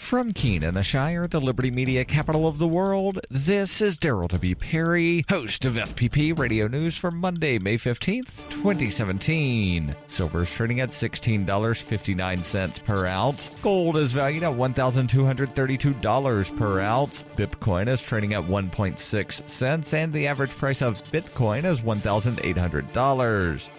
From Keene in the Shire, the Liberty Media capital of the world, this is Daryl W. Perry, host of FPP Radio News for Monday, May 15th, 2017. Silver is trading at $16.59 per ounce. Gold is valued at $1,232 per ounce. Bitcoin is trading at 1.6 cents, and the average price of Bitcoin is $1,800.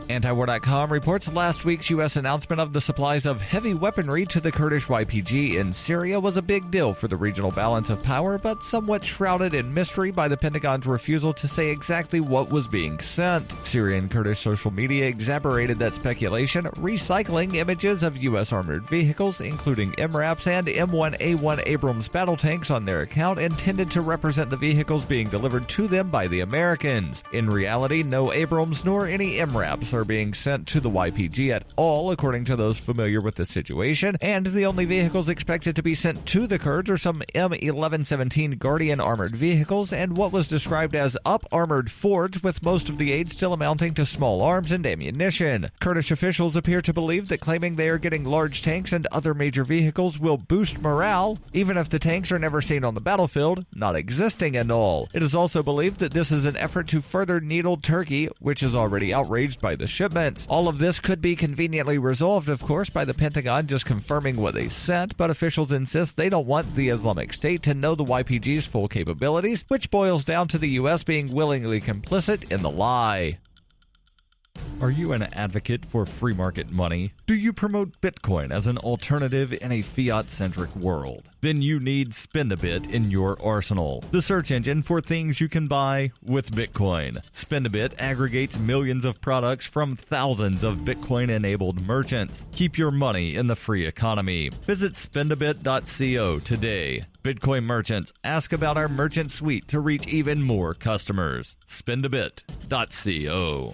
Antiwar.com reports last week's U.S. announcement of the supplies of heavy weaponry to the Kurdish YPG in Syria was a big deal for the regional balance of power, but somewhat shrouded in mystery by the Pentagon's refusal to say exactly what was being sent. Syrian Kurdish social media exacerbated that speculation, recycling images of U.S. armored vehicles, including MRAPs and M1A1 Abrams battle tanks on their account, intended to represent the vehicles being delivered to them by the Americans. In reality, no Abrams nor any MRAPs are being sent to the YPG at all, according to those familiar with the situation, and the only vehicles expected to be sent to the Kurds are some M1117 Guardian armored vehicles and what was described as up-armored Fords, with most of the aid still amounting to small arms and ammunition. Kurdish officials appear to believe that claiming they are getting large tanks and other major vehicles will boost morale, even if the tanks are never seen on the battlefield, not existing and all. It is also believed that this is an effort to further needle Turkey, which is already outraged by the shipments. All of this could be conveniently resolved, of course, by the Pentagon just confirming what they sent, but officials insist they don't want the Islamic State to know the YPG's full capabilities, which boils down to the U.S. being willingly complicit in the lie. Are you an advocate for free market money? Do you promote Bitcoin as an alternative in a fiat-centric world? Then you need Spend-A-Bit in your arsenal, the search engine for things you can buy with Bitcoin. Spend-A-Bit aggregates millions of products from thousands of Bitcoin-enabled merchants. Keep your money in the free economy. Visit spendabit.co today. Bitcoin merchants, ask about our merchant suite to reach even more customers. Spendabit.co.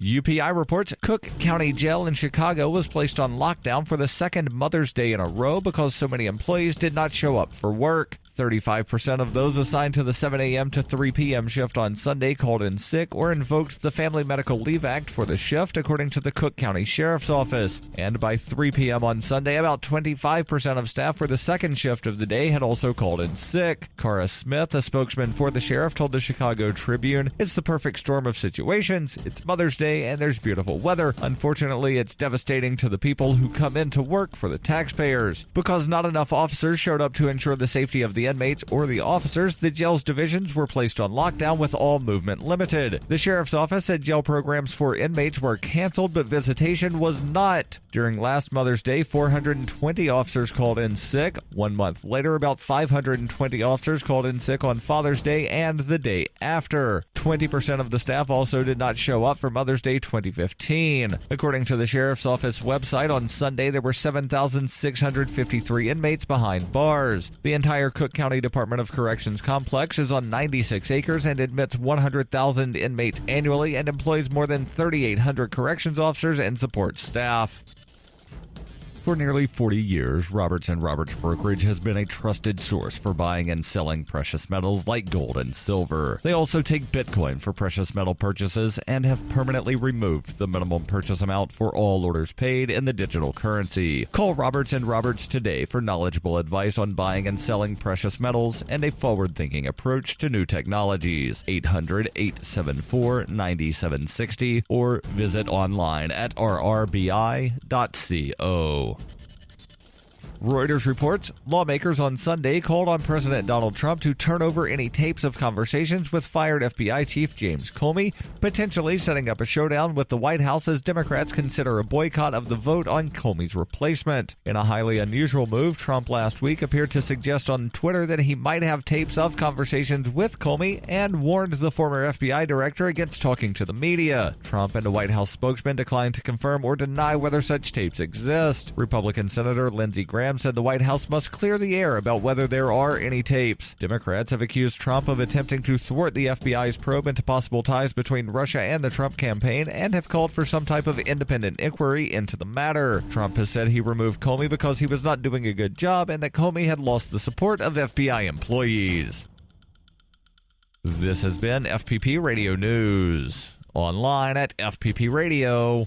UPI reports Cook County Jail in Chicago was placed on lockdown for the second Mother's Day in a row because so many employees did not show up for work. 35% of those assigned to the 7 a.m. to 3 p.m. shift on Sunday called in sick or invoked the Family Medical Leave Act for the shift, according to the Cook County Sheriff's Office. And by 3 p.m. on Sunday, about 25% of staff for the second shift of the day had also called in sick. Cara Smith, a spokesman for the sheriff, told the Chicago Tribune, "It's the perfect storm of situations. It's Mother's Day and there's beautiful weather. Unfortunately, it's devastating to the people who come in to work for the taxpayers. Because not enough officers showed up to ensure the safety of the inmates or the officers, the jail's divisions were placed on lockdown with all movement limited. The sheriff's office said jail programs for inmates were canceled, but visitation was not. During last Mother's Day, 420 officers called in sick. 1 month later, about 520 officers called in sick on Father's Day and the day after. 20% of the staff also did not show up for Mother's Day 2015. According to the sheriff's office website, on Sunday there were 7,653 inmates behind bars. The entire Cook County Department of Corrections complex is on 96 acres and admits 100,000 inmates annually and employs more than 3,800 corrections officers and support staff. For nearly 40 years, Roberts & Roberts Brokerage has been a trusted source for buying and selling precious metals like gold and silver. They also take Bitcoin for precious metal purchases and have permanently removed the minimum purchase amount for all orders paid in the digital currency. Call Roberts & Roberts today for knowledgeable advice on buying and selling precious metals and a forward-thinking approach to new technologies. 800-874-9760 or visit online at rrbi.co. Reuters reports lawmakers on Sunday called on President Donald Trump to turn over any tapes of conversations with fired FBI Chief James Comey, potentially setting up a showdown with the White House as Democrats consider a boycott of the vote on Comey's replacement. In a highly unusual move, Trump last week appeared to suggest on Twitter that he might have tapes of conversations with Comey and warned the former FBI director against talking to the media. Trump and a White House spokesman declined to confirm or deny whether such tapes exist. Republican Senator Lindsey Graham said the White House must clear the air about whether there are any tapes. Democrats have accused Trump of attempting to thwart the FBI's probe into possible ties between Russia and the Trump campaign and have called for some type of independent inquiry into the matter. Trump has said he removed Comey because he was not doing a good job and that Comey had lost the support of FBI employees. This has been FPP Radio News. Online at fppradio.com.